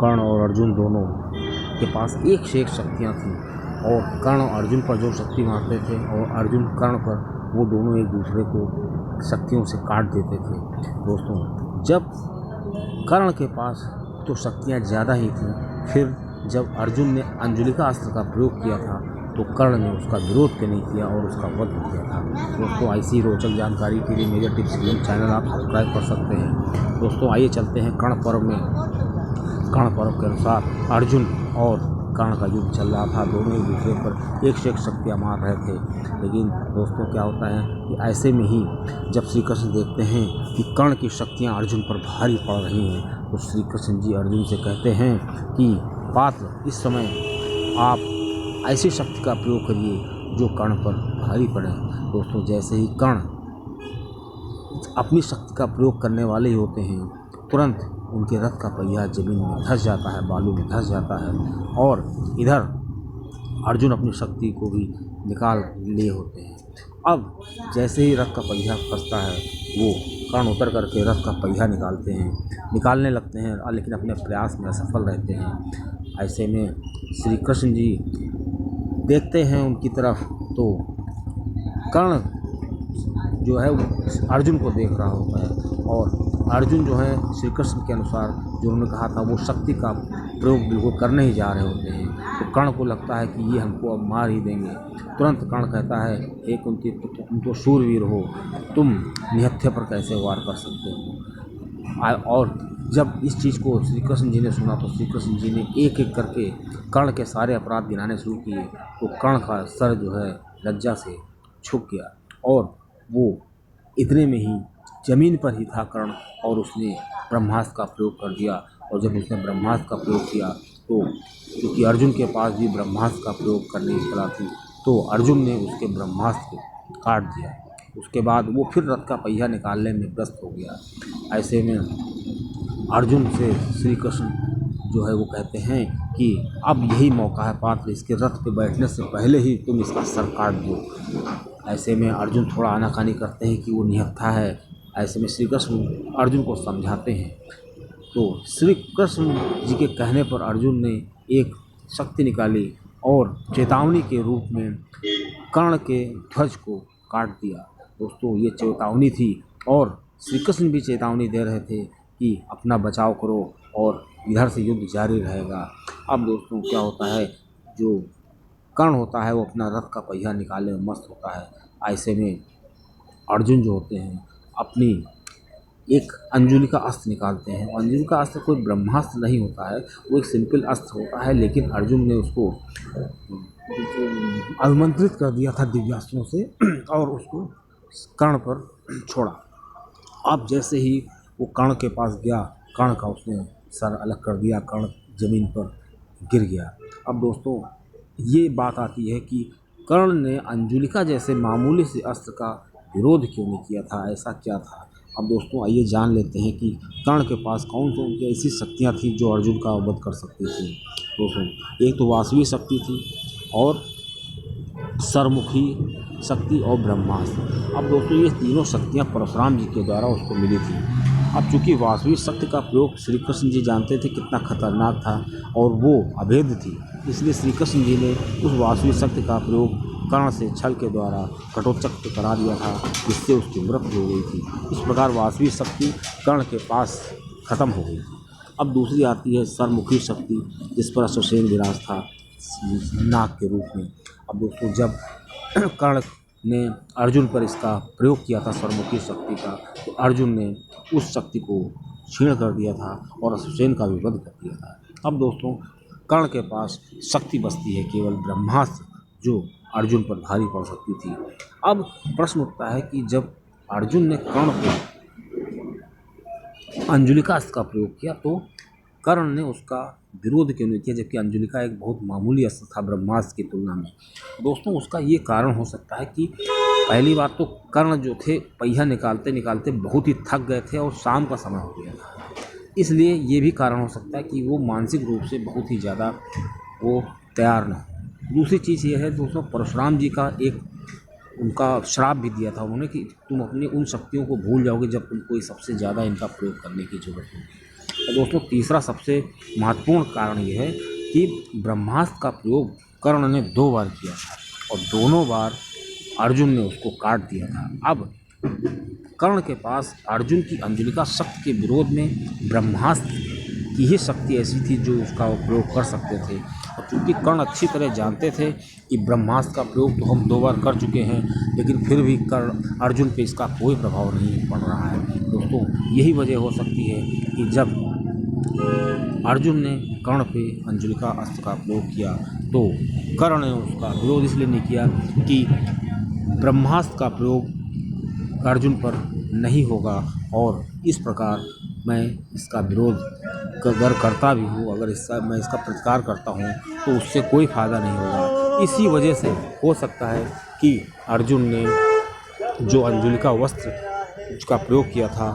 कर्ण और अर्जुन दोनों के पास एक से एक शक्तियाँ थीं और कर्ण अर्जुन पर जो शक्ति मारते थे और अर्जुन कर्ण पर, वो दोनों एक दूसरे को शक्तियों से काट देते थे। दोस्तों, जब कर्ण के पास तो शक्तियाँ ज़्यादा ही थीं, फिर जब अर्जुन ने अंजुलिका अस्त्र का प्रयोग किया था तो कर्ण ने उसका विरोध क्यों नहीं किया और उसका वध किया था। दोस्तों, ऐसी रोचक जानकारी के लिए मेजर टिप्स गेम चैनल आप सब्सक्राइब कर सकते हैं। दोस्तों, आइए चलते हैं कर्ण पर्व में। कर्ण पर्व के अनुसार अर्जुन और कर्ण का युद्ध चल रहा था। दोनों एक दूसरे पर एक से एक शक्तियाँ मार रहे थे। लेकिन दोस्तों, क्या होता है कि ऐसे में ही जब श्री कृष्ण देखते हैं कि कर्ण की शक्तियाँ अर्जुन पर भारी पड़ रही हैं तो श्री कृष्ण जी अर्जुन से कहते हैं कि पात्र, इस समय आप ऐसी शक्ति का प्रयोग करिए जो कर्ण पर भारी पड़े। दोस्तों, जैसे ही कर्ण अपनी शक्ति का प्रयोग करने वाले ही होते हैं, तुरंत उनके रथ का पहिया जमीन में धंस जाता है, बालू में धंस जाता है और इधर अर्जुन अपनी शक्ति को भी निकाल लिए होते हैं। अब जैसे ही रथ का पहिया फंसता है, वो कर्ण उतर करके रथ का पहिया निकालने लगते हैं, लेकिन अपने प्रयास में असफल रहते हैं। ऐसे में श्री कृष्ण जी देखते हैं उनकी तरफ, तो कर्ण जो है अर्जुन को देख रहा होता है और अर्जुन जो है श्री कृष्ण के अनुसार जो उन्होंने कहा था वो शक्ति का प्रयोग बिल्कुल करने ही जा रहे होते हैं। तो कर्ण को लगता है कि ये हमको अब मार ही देंगे। तुरंत कर्ण कहता है, हे कुंती पुत्र, तुम तो शूरवीर हो, तुम निहत्थे पर कैसे वार कर सकते हो। और जब इस चीज़ को श्री कृष्ण जी ने सुना तो श्री कृष्ण जी ने एक एक करके कर्ण के सारे अपराध गिनाने शुरू किए। तो कर्ण का सर जो है लज्जा से झुक गया और वो इतने में ही जमीन पर ही था कर्ण और उसने ब्रह्मास्त्र का प्रयोग कर दिया। और जब उसने ब्रह्मास्त्र का प्रयोग किया तो क्योंकि अर्जुन के पास भी ब्रह्मास्त्र का प्रयोग करने की कला थी, तो अर्जुन ने उसके ब्रह्मास्त्र को काट दिया। उसके बाद वो फिर रथ का पहिया निकालने में व्यस्त हो गया। ऐसे में अर्जुन से श्री कृष्ण जो है वो कहते हैं कि अब यही मौका है पात्र, इसके रथ पे बैठने से पहले ही तुम इसका सर काट दो। ऐसे में अर्जुन थोड़ा आनाकानी करते हैं कि वो निहत्था है। ऐसे में श्री कृष्ण अर्जुन को समझाते हैं। तो श्री कृष्ण जी के कहने पर अर्जुन ने एक शक्ति निकाली और चेतावनी के रूप में कर्ण के ध्वज को काट दिया। दोस्तों, ये चेतावनी थी और श्री कृष्ण भी चेतावनी दे रहे थे कि अपना बचाव करो और इधर से युद्ध जारी रहेगा। अब दोस्तों, क्या होता है, जो कर्ण होता है वो अपना रथ का पहिया निकालने में मस्त होता है। ऐसे में अर्जुन जो होते हैं अपनी एक अंजुलिका अस्त्र निकालते हैं। अंजुलिका अस्त्र कोई ब्रह्मास्त्र नहीं होता है, वो एक सिंपल अस्त्र होता है, लेकिन अर्जुन ने उसको आमंत्रित कर दिया था दिव्यास्त्रों से और उसको कर्ण पर छोड़ा। अब जैसे ही वो कर्ण के पास गया, कर्ण का उसने सर अलग कर दिया, कर्ण जमीन पर गिर गया। अब दोस्तों, ये बात आती है कि कर्ण ने अंजुलिका जैसे मामूली से अस्त्र का विरोध क्यों नहीं किया था, ऐसा क्या था। अब दोस्तों, आइए जान लेते हैं कि कर्ण के पास कौन सी ऐसी शक्तियाँ थी जो अर्जुन का वध कर सकती थी। दोस्तों, एक तो वासवी शक्ति थी और सरमुखी शक्ति और ब्रह्मास्त्र। अब दोस्तों, ये तीनों शक्तियाँ परशुराम जी के द्वारा उसको मिली थी। अब चूँकि वासवी शक्ति का प्रयोग श्री कृष्ण जी जानते थे कितना खतरनाक था और वो अभेद थी, इसलिए श्री कृष्ण जी ने उस वासवी शक्ति का प्रयोग कर्ण से छल के द्वारा घटोत्कच करा दिया था, जिससे उसकी मृत्यु हो गई थी। इस प्रकार वासवी शक्ति कर्ण के पास खत्म हो गई थी। अब दूसरी आती है सरमुखी शक्ति, जिस पर अश्वसेन विराज था नाग के रूप में। अब दोस्तों, जब कर्ण ने अर्जुन पर इसका प्रयोग किया था सरमुखी शक्ति का, तो अर्जुन ने उस शक्ति को छीण कर दिया था और अश्वसेन का भी वध कर दिया था। अब दोस्तों, कर्ण के पास शक्ति बचती है केवल ब्रह्मास्त्र, जो अर्जुन पर भारी पड़ सकती थी। अब प्रश्न उठता है कि जब अर्जुन ने कर्ण को अंजुलिका अस्त्र का प्रयोग किया तो कर्ण ने उसका विरोध क्यों नहीं किया, जबकि अंजुलिका एक बहुत मामूली अस्त्र था ब्रह्मास्त्र की तुलना में। दोस्तों, उसका ये कारण हो सकता है कि पहली बात तो कर्ण जो थे पहिया निकालते निकालते बहुत ही थक गए थे और शाम का समय हो गया था, इसलिए ये भी कारण हो सकता है कि वो मानसिक रूप से बहुत ही ज़्यादा वो तैयार न हो। दूसरी चीज़ ये है दोस्तों, परशुराम जी का एक उनका श्राप भी दिया था उन्होंने कि तुम अपनी उन शक्तियों को भूल जाओगे जब तुमको सबसे ज़्यादा इनका प्रयोग करने की जरूरत होगी। और दोस्तों तीसरा सबसे महत्वपूर्ण कारण ये है कि ब्रह्मास्त्र का प्रयोग कर्ण ने 2 बार किया था और दोनों बार अर्जुन ने उसको काट दिया था। अब कर्ण के पास अर्जुन की अंजलिका शक्ति के विरोध में ब्रह्मास्त्र की ही शक्ति ऐसी थी जो उसका प्रयोग कर सकते थे। और चूँकि कर्ण अच्छी तरह जानते थे कि ब्रह्मास्त्र का प्रयोग तो हम 2 बार कर चुके हैं, लेकिन फिर भी कर्ण अर्जुन पे इसका कोई प्रभाव नहीं पड़ रहा है। दोस्तों यही वजह हो सकती है कि जब अर्जुन ने कर्ण पे अंजलिका अस्त्र का प्रयोग किया तो कर्ण ने उसका विरोध इसलिए नहीं किया कि ब्रह्मास्त्र का प्रयोग अर्जुन पर नहीं होगा, और इस प्रकार मैं इसका विरोध अगर करता भी हूँ, अगर मैं इसका प्रतिकार करता हूँ तो उससे कोई फ़ायदा नहीं होगा। इसी वजह से हो सकता है कि अर्जुन ने जो अंजलिका वस्त्र का प्रयोग किया था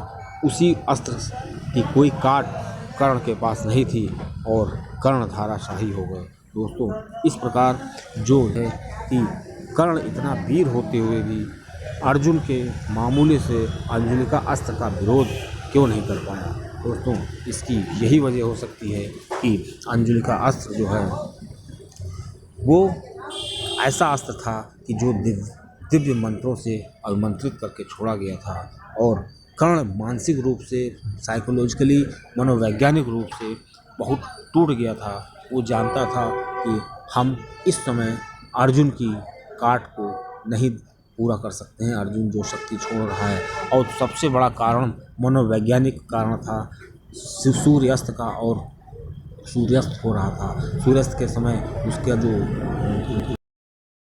उसी अस्त्र की कोई काट कर्ण के पास नहीं थी और कर्ण धाराशाही हो गए। दोस्तों इस प्रकार जो है कि कर्ण इतना वीर होते हुए भी अर्जुन के मामूली से अंजलिका अस्त्र का विरोध क्यों नहीं कर पाया। दोस्तों इसकी यही वजह हो सकती है कि अंजलिका अस्त्र जो है वो ऐसा अस्त्र था कि जो दिव्य मंत्रों से अभिमंत्रित करके छोड़ा गया था, और कर्ण मानसिक रूप से, साइकोलॉजिकली, मनोवैज्ञानिक रूप से बहुत टूट गया था। वो जानता था कि हम इस समय अर्जुन की काट को नहीं पूरा कर सकते हैं, अर्जुन जो शक्ति छोड़ रहा है। और सबसे बड़ा कारण मनोवैज्ञानिक कारण था सूर्यास्त का, और सूर्यास्त हो रहा था। सूर्यास्त के समय उसका जो